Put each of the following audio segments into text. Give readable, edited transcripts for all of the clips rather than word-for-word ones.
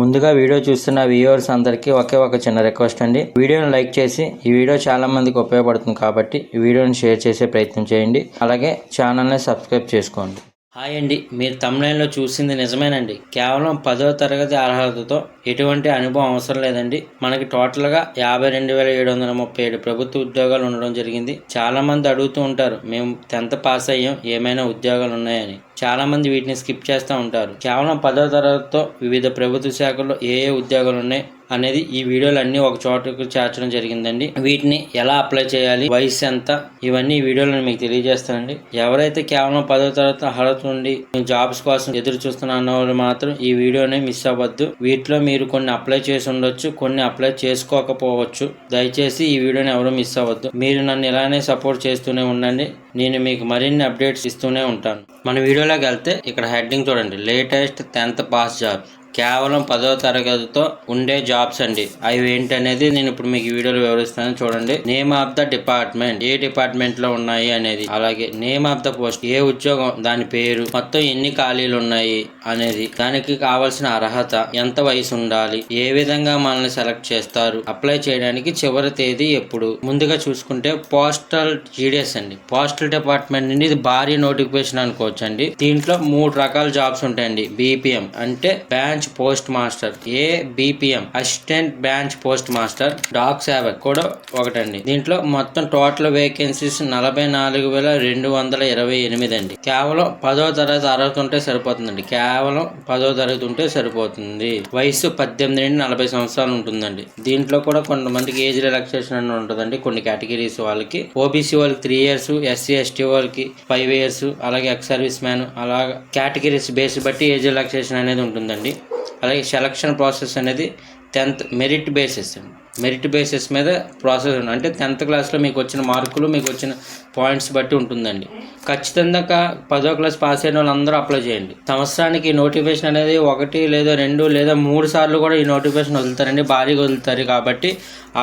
ముందుగా వీడియో చూస్తున్న వ్యూవర్స్ అందరికీ ఒకే ఒక చిన్న రిక్వెస్ట్ అండి. వీడియోని లైక్ చేసి ఈ వీడియో చాలా మందికి ఉపయోగపడుతుంది కాబట్టి ఈ వీడియోని షేర్ చేసే ప్రయత్నం చేయండి. అలాగే ఛానల్ని సబ్స్క్రైబ్ చేసుకోండి. హాయ్ అండి, మీరు తమిళనాడులో చూసింది నిజమేనండి. కేవలం 10వ తరగతి అర్హతతో ఎటువంటి అనుభవం అవసరం లేదండి. మనకి టోటల్గా 52,737 ప్రభుత్వ ఉద్యోగాలు ఉండడం జరిగింది. చాలామంది అడుగుతూ ఉంటారు, మేము 10th పాస్ అయ్యాం, ఏమైనా ఉద్యోగాలు ఉన్నాయని. చాలామంది వీటిని స్కిప్ చేస్తూ ఉంటారు. కేవలం 10వ తరగతితో వివిధ ప్రభుత్వ శాఖల్లో ఏ ఉద్యోగాలు ఉన్నాయి అనేది ఈ వీడియోలు అన్ని ఒక చోటకు చేర్చడం జరిగిందండి. వీటిని ఎలా అప్లై చేయాలి, వయసు ఎంత, ఇవన్నీ ఈ వీడియోలో మీకు తెలియజేస్తానండి. ఎవరైతే కేవలం 10వ తరగతి అర్హత నుండి జాబ్స్ కోసం ఎదురు చూస్తున్న వాళ్ళు మాత్రం ఈ వీడియోని మిస్ అవ్వద్దు. వీటిలో మీరు కొన్ని అప్లై చేసి ఉండొచ్చు, కొన్ని అప్లై చేసుకోకపోవచ్చు. దయచేసి ఈ వీడియోని ఎవరు మిస్ అవ్వద్దు. మీరు నన్ను ఇలానే సపోర్ట్ చేస్తూనే ఉండండి. నేను మీకు మరిన్ని అప్డేట్స్ ఇస్తూనే ఉంటాను. మన వీడియోలోకి వెళ్తే ఇక్కడ హెడ్డింగ్ చూడండి, లేటెస్ట్ 10th పాస్ జాబ్స్. కేవలం 10వ తరగతితో ఉండే జాబ్స్ అండి. అవి ఏంటనేది నేను ఇప్పుడు మీకు వీడియోలో వివరిస్తాను. చూడండి, name of the department, A department లో ఉన్నాయి అనేది, అలాగే నేమ్ ఆఫ్ ద పోస్ట్, ఏ ఉద్యోగం, దాని పేరు, మొత్తం ఎన్ని ఖాళీలు ఉన్నాయి అనేది, దానికి కావాల్సిన అర్హత, ఎంత వయసు ఉండాలి, ఏ విధంగా మనల్ని సెలెక్ట్ చేస్తారు, అప్లై చేయడానికి చివరి తేదీ ఎప్పుడు. ముందుగా చూసుకుంటే పోస్టల్ జీడిఎస్ అండి. పోస్టల్ డిపార్ట్మెంట్ నుండి ఇది భారీ నోటిఫికేషన్ అనుకోవచ్చు అండి. దీంట్లో 3 రకాల జాబ్స్ ఉంటాయండి. BPM అంటే branch post master, ABPM assistant branch post master, Dak Sevak కూడా ఒకటండి. దీంట్లో మొత్తం టోటల్ వేకెన్సీస్ 44,228 అండి. కేవలం 10వ తరగతి అర్హత ఉంటే సరిపోతుందండి. కేవలం 10వ తరగతి ఉంటే సరిపోతుంది. వయసు 18 నుండి 40 సంవత్సరాలు ఉంటుందండి. దీంట్లో కూడా కొంతమందికి ఏజ్ రిలాక్సేషన్ అని ఉంటుందండి. కొన్ని కేటగిరీస్ వాళ్ళకి, OBC వాళ్ళకి 3 years, SC ST వాళ్ళకి 5 years, అలాగే ఎక్స్ సర్వీస్ మ్యాన్, అలాగే కేటగిరీస్ బేస్ బట్టి ఏజ్ రిలాక్సేషన్ అనేది ఉంటుందండి. అలాగే సెలక్షన్ ప్రాసెస్ అనేది 10th మెరిట్ బేసిస్ అండి. మెరిట్ బేసిస్ మీద ప్రాసెస్ అంటే 10th క్లాస్లో మీకు వచ్చిన మార్కులు, మీకు వచ్చిన పాయింట్స్ బట్టి ఉంటుందండి. ఖచ్చితంగా 10వ క్లాస్ పాస్ అయిన వాళ్ళందరూ అప్లై చేయండి. సంవత్సరానికి నోటిఫికేషన్ అనేది 1 లేదా 2 లేదా 3 సార్లు కూడా ఈ నోటిఫికేషన్ వదులుతారండి. భారీగా వదులుతారు కాబట్టి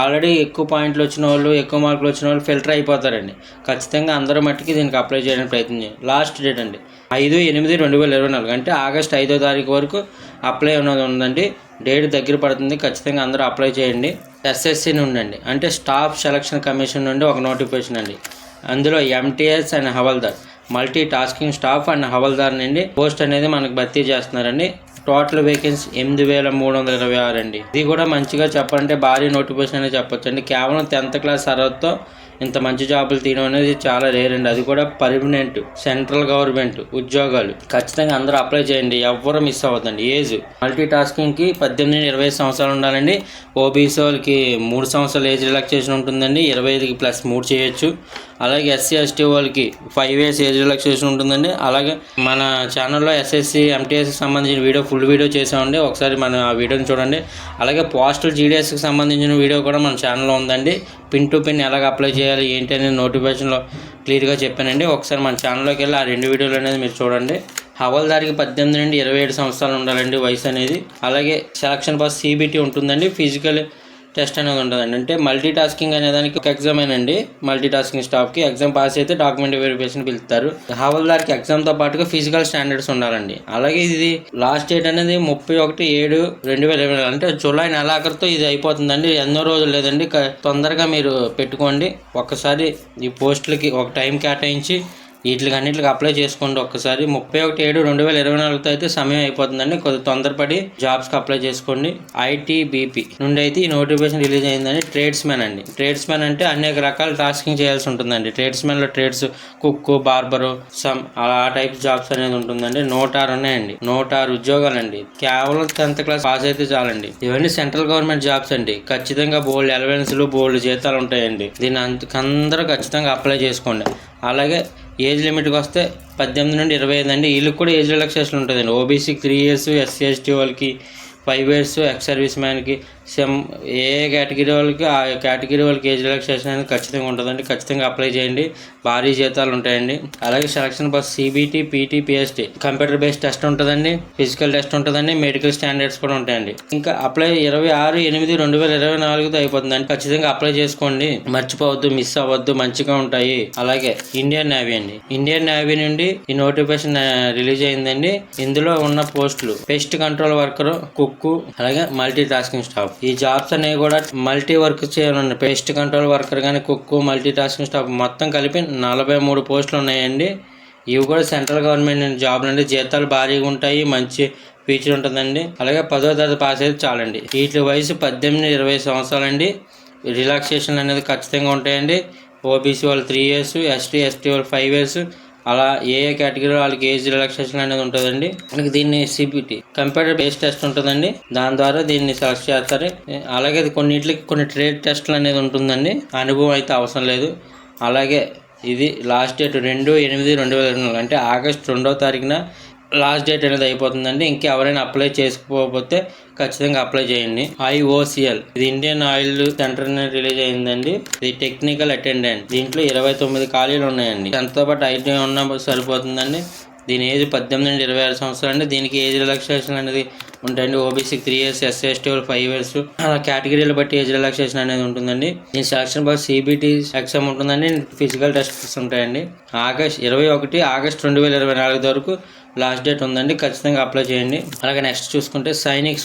ఆల్రెడీ ఎక్కువ పాయింట్లు వచ్చిన వాళ్ళు, ఎక్కువ మార్కులు వచ్చిన వాళ్ళు ఫిల్టర్ అయిపోతారండి. ఖచ్చితంగా అందరూ మట్టికి దీనికి అప్లై చేయడానికి ప్రయత్నం చేయండి. లాస్ట్ డేట్ అండి 5/8/2024 అంటే ఆగస్ట్ 5వ తారీఖు వరకు అప్లై ఉన్నది ఉందండి. డేట్ దగ్గర పడుతుంది. ఖచ్చితంగా అందరూ అప్లై చేయండి. SSC నుండి అండి, అంటే స్టాఫ్ సెలక్షన్ కమిషన్ నుండి ఒక నోటిఫికేషన్ అండి. అందులో MTS and havildar, multi tasking staff and havildar నుండి పోస్ట్ అనేది మనకు భర్తీ చేస్తున్నారండి. టోటల్ వేకెన్సీ 8,326 అండి. ఇది కూడా మంచిగా చెప్పాలంటే భారీ నోటిఫికేషన్ అనేది చెప్పొచ్చు అండి. కేవలం 10th క్లాస్ అర్హతతో ఇంత మంచి జాబులు తీయడం అనేది చాలా రేర్ అండి. అది కూడా పర్మనెంట్ సెంట్రల్ గవర్నమెంట్ ఉద్యోగాలు. ఖచ్చితంగా అందరూ అప్లై చేయండి, ఎవ్వరూ మిస్ అవ్వద్దండి. ఏజ్ మల్టీ టాస్కింగ్కి 18-25 సంవత్సరాలు ఉండాలండి. OBC వాళ్ళకి 3 సంవత్సరాల ఏజ్ రిలాక్సేషన్ ఉంటుందండి. 25కి +3 చేయొచ్చు. అలాగే SC ST వాళ్ళకి 5 years ఏజ్ రిలాక్సేషన్ ఉంటుందండి. అలాగే మన ఛానల్లో SSC MTSకి సంబంధించిన ఫుల్ వీడియో చేసామండి. ఒకసారి మన ఆ వీడియోని చూడండి. అలాగే పోస్టల్ GDSకి సంబంధించిన వీడియో కూడా మన ఛానల్లో ఉందండి. పిన్ టు పిన్ ఎలాగ అప్లై చేయాలి ఏంటి అనేది నోటిఫికేషన్లో క్లియర్గా చెప్పానండి. ఒకసారి మన ఛానల్లోకి వెళ్ళి ఆ 2 వీడియోలు అనేది మీరు చూడండి. హవల్దారికి 18 నుండి 27 సంవత్సరాలు ఉండాలండి వయసు అనేది. అలాగే సెలక్షన్ పాస్ CBT ఉంటుందండి. ఫిజికల్ టెస్ట్ అనేది ఉంటుందండి. అంటే మల్టీ టాస్కింగ్ అనే దానికి ఒక ఎగ్జామ్ ఏనండి. మల్టీ టాస్కింగ్ స్టాఫ్కి ఎగ్జామ్ పాస్ అయితే డాక్యుమెంట్ వెరిఫికేషన్ పిలుస్తారు. హవల్దార్కి ఎగ్జామ్తో పాటుగా ఫిజికల్ స్టాండర్డ్స్ ఉండాలండి. అలాగే ఇది లాస్ట్ డేట్ అనేది 31/7/2024 అంటే జూలై నెలాఖరుతో ఇది అయిపోతుందండి. ఎన్నో రోజులు లేదండి. తొందరగా మీరు పెట్టుకోండి. ఒక్కసారి ఈ పోస్టులకి ఒక టైం కేటాయించి వీటికి అప్లై చేసుకోండి. ఒక్కసారి 31/7/2024తో అయితే సమయం అయిపోతుందండి. కొద్ది తొందరపడి జాబ్స్కి అప్లై చేసుకోండి. ITBP నుండి అయితే ఈ నోటిఫికేషన్ రిలీజ్ అయిందండి. ట్రేడ్స్మెన్ అండి. ట్రేడ్స్మెన్ అంటే అనేక రకాల టాస్కింగ్ చేయాల్సి ఉంటుందండి. ట్రేడ్స్మెన్లో ట్రేడ్స్, కుక్, బార్బరు, అలా ఆ టైప్ జాబ్స్ అనేది ఉంటుందండి. 106 ఉన్నాయండి. 106 ఉద్యోగాలండి. కేవలం 10th క్లాస్ పాస్ అయితే చాలండి. ఇవన్నీ సెంట్రల్ గవర్నమెంట్ జాబ్స్ అండి. ఖచ్చితంగా బోల్డ్ అలవెన్స్లు, బోల్డ్ జీతాలు ఉంటాయండి. దీన్ని అందరూ ఖచ్చితంగా అప్లై చేసుకోండి. అలాగే ఏజ్ లిమిట్కి వస్తే 18 నుండి 25 అండి. వీళ్ళకి కూడా ఏజ్ రిలాక్సేషన్ ఉంటుందండి. OBCకి 3 years, SC ST వాళ్ళకి 5 years, ఎక్స్ సర్వీస్ మ్యాన్కి ఏ కేటగిరీ వాళ్ళకి ఆ కేటగిరీ వాళ్ళకి ఏజ్ రిలాక్సేషన్ అనేది ఖచ్చితంగా ఉంటుందండి. ఖచ్చితంగా అప్లై చేయండి. భారీ జీతాలు ఉంటాయండి. అలాగే selection bus CBT, PT, PST computer based test ఉంటుందండి. ఫిజికల్ టెస్ట్ ఉంటుందండి. మెడికల్ స్టాండర్డ్స్ కూడా ఉంటాయండి. ఇంకా అప్లై 26/8/2024 అయిపోతుందండి. ఖచ్చితంగా అప్లై చేసుకోండి. మర్చిపోవద్దు, మిస్ అవ్వద్దు. మంచిగా ఉంటాయి. అలాగే ఇండియన్ నేవీ అండి. ఇండియన్ నేవీ నుండి ఈ నోటిఫికేషన్ రిలీజ్ అయిందండి. ఇందులో ఉన్న పోస్టులు పెస్ట్ కంట్రోల్ వర్కర్, కుక్కు, అలాగే మల్టీ టాస్కింగ్ స్టాఫ్. ఈ జాబ్స్ అనేవి కూడా మల్టీ వర్క్ చేయాలండి. పెస్ట్ కంట్రోల్ వర్కర్ కానీ, కుక్కు, మల్టీ టాస్కింగ్ స్టాఫ్ మొత్తం కలిపి 43 పోస్టులు ఉన్నాయండి. ఇవి కూడా సెంట్రల్ గవర్నమెంట్ జాబ్లు అండి. జీతాలు భారీగా ఉంటాయి. మంచి ఫీచర్ ఉంటుందండి. అలాగే 10వ తరగతి పాస్ అయితే చాలండి. వీటి వయసు 18-20 సంవత్సరాలండి. రిలాక్సేషన్ అనేది ఖచ్చితంగా ఉంటాయండి. OBC వాళ్ళు 3 years, ST వాళ్ళు 5 years. అలా ఏ కేటగిరీ వాళ్ళకి ఏజ్ రిలాక్సేషన్ అనేది ఉంటుందండి. మనకి దీన్ని CBT కంప్యూటర్ బేస్డ్ టెస్ట్ ఉంటుందండి. దాని ద్వారా దీన్ని సెలెక్ట్ చేస్తారు. అలాగే కొన్ని ట్రేడ్ టెస్ట్లు అనేది ఉంటుందండి. అనుభవం అయితే అవసరం లేదు. అలాగే ఇది లాస్ట్ డేట్ 2/8/2024 అంటే ఆగస్టు 2వ తారీఖున లాస్ట్ డేట్ అనేది అయిపోతుందండి. ఇంకెవరైనా అప్లై చేసుకోకపోతే ఖచ్చితంగా అప్లై చేయండి. IOCL ఇది ఇండియన్ ఆయిల్ సెంటర్ రిలీజ్ అయిందండి. ఇది టెక్నికల్ అటెండెంట్. దీంట్లో 29 ఖాళీలు ఉన్నాయండి. దాంతో పాటు ఐటీ ఉన్నా సరిపోతుందండి. దీని ఏజ్ 18-26 సంవత్సరాలు అండి. దీనికి ఏజ్ రిలాక్సేషన్ అనేది ఉంటాయండి. OBCకి 3 years, SC ST వాళ్ళు 5 years. అలా కేటగిరీలు బట్టి ఏజ్ రిలాక్సేషన్ అనేది ఉంటుందండి. దీని సెలక్షన్ బాక్స్ CBT ఎగ్జామ్ ఉంటుందండి. ఫిజికల్ టెస్ట్స్ ఉంటాయండి. 21 ఆగస్ట్ 2024 వరకు లాస్ట్ డేట్ ఉందండి. ఖచ్చితంగా అప్లై చేయండి. అలాగే నెక్స్ట్ చూసుకుంటే సైనిక్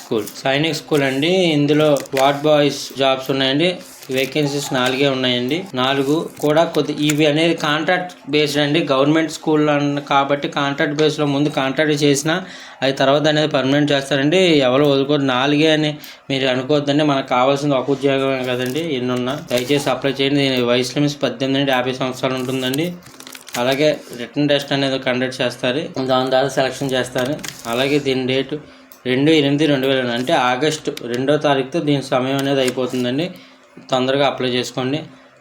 స్కూల్ అండి. ఇందులో వార్డ్ బాయ్స్ జాబ్స్ ఉన్నాయండి. వేకెన్సీస్ 4 ఉన్నాయండి. 4 కూడా ఇవి అనేది కాంట్రాక్ట్ బేస్డ్ అండి. గవర్నమెంట్ స్కూల్ కాబట్టి కాంట్రాక్ట్ బేస్లో ముందు కాంట్రాక్ట్ చేసిన అది తర్వాత అనేది పర్మనెంట్ చేస్తారండి. ఎవరు వదులుకోరు. 4 అని మీరు అనుకోవద్దండి. మనకు కావాల్సింది ఒక ఉద్యోగమే కదండి. ఎన్నున్నా దయచేసి అప్లై చేయండి. దీని వయసు లిమిట్స్ 18-50 సంవత్సరాలు ఉంటుందండి. అలాగే రిటర్న్ టెస్ట్ అనేది కండక్ట్ చేస్తారు. దాని ద్వారా సెలక్షన్ చేస్తారు. అలాగే దీని డేట్ 2/8/2024 అంటే ఆగస్టు 2వ తారీఖుతో దీని సమయం అనేది అయిపోతుందండి. తొందరగా అప్లై చేసుకోండి.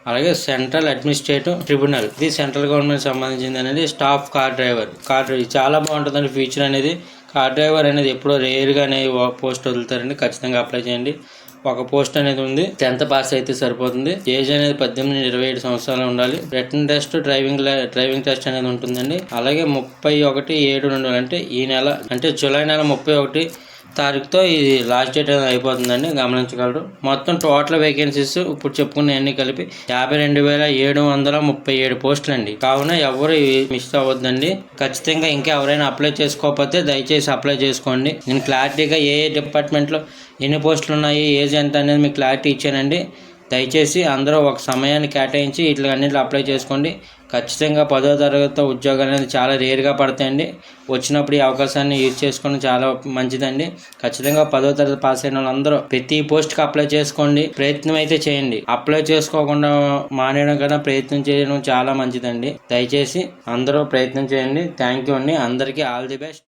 అలాగే సెంట్రల్ అడ్మినిస్ట్రేటివ్ ట్రిబ్యునల్ ఇది సెంట్రల్ గవర్నమెంట్ సంబంధించింది అనేది. స్టాఫ్ కార్ డ్రైవర్ చాలా బాగుంటుందండి ఫీచర్ అనేది. కార్ డ్రైవర్ అనేది ఎప్పుడో రేర్గానే పోస్ట్ వదులుతారండి. ఖచ్చితంగా అప్లై చేయండి. ఒక పోస్ట్ అనేది ఉంది. 10th పాస్ అయితే సరిపోతుంది. ఏజ్ అనేది 18-27 సంవత్సరాలు ఉండాలి. రిటర్న్ టెస్ట్, డ్రైవింగ్ టెస్ట్ అనేది ఉంటుందండి. అలాగే 31/7/2024 అంటే ఈ నెల అంటే జూలై నెల 31 తారీఖుతో ఇది లాస్ట్ డేట్ అనేది అయిపోతుందండి. గమనించగలరు. మొత్తం టోటల్ వేకెన్సీస్ ఇప్పుడు చెప్పుకున్న అన్ని కలిపి 52,737 పోస్టులు అండి. కావున ఎవరు మిస్ అవ్వద్దండి. ఖచ్చితంగా ఇంకా ఎవరైనా అప్లై చేసుకోకపోతే దయచేసి అప్లై చేసుకోండి. నేను క్లారిటీగా ఏ డిపార్ట్మెంట్లో ఎన్ని పోస్టులు ఉన్నాయి, ఏజ్ ఎంత అనేది మీకు క్లారిటీ ఇచ్చానండి. దయచేసి అందరూ ఒక సమయాన్ని కేటాయించి వీటిలన్నింటిలో అప్లై చేసుకోండి. ఖచ్చితంగా 10వ తరగతితో ఉద్యోగాలు అనేది చాలా రేర్గా పడతాయండి. వచ్చినప్పుడు ఈ అవకాశాన్ని యూజ్ చేసుకోవడం చాలా మంచిదండి. ఖచ్చితంగా 10వ తరగతి పాస్ అయిన వాళ్ళందరూ ప్రతి పోస్ట్కి అప్లై చేసుకోండి. ప్రయత్నం అయితే చేయండి. అప్లై చేసుకోకుండా మానేయడం కన్నా ప్రయత్నం చేయడం చాలా మంచిదండి. దయచేసి అందరూ ప్రయత్నం చేయండి. థ్యాంక్ యూ అండి. అందరికీ ఆల్ ది బెస్ట్.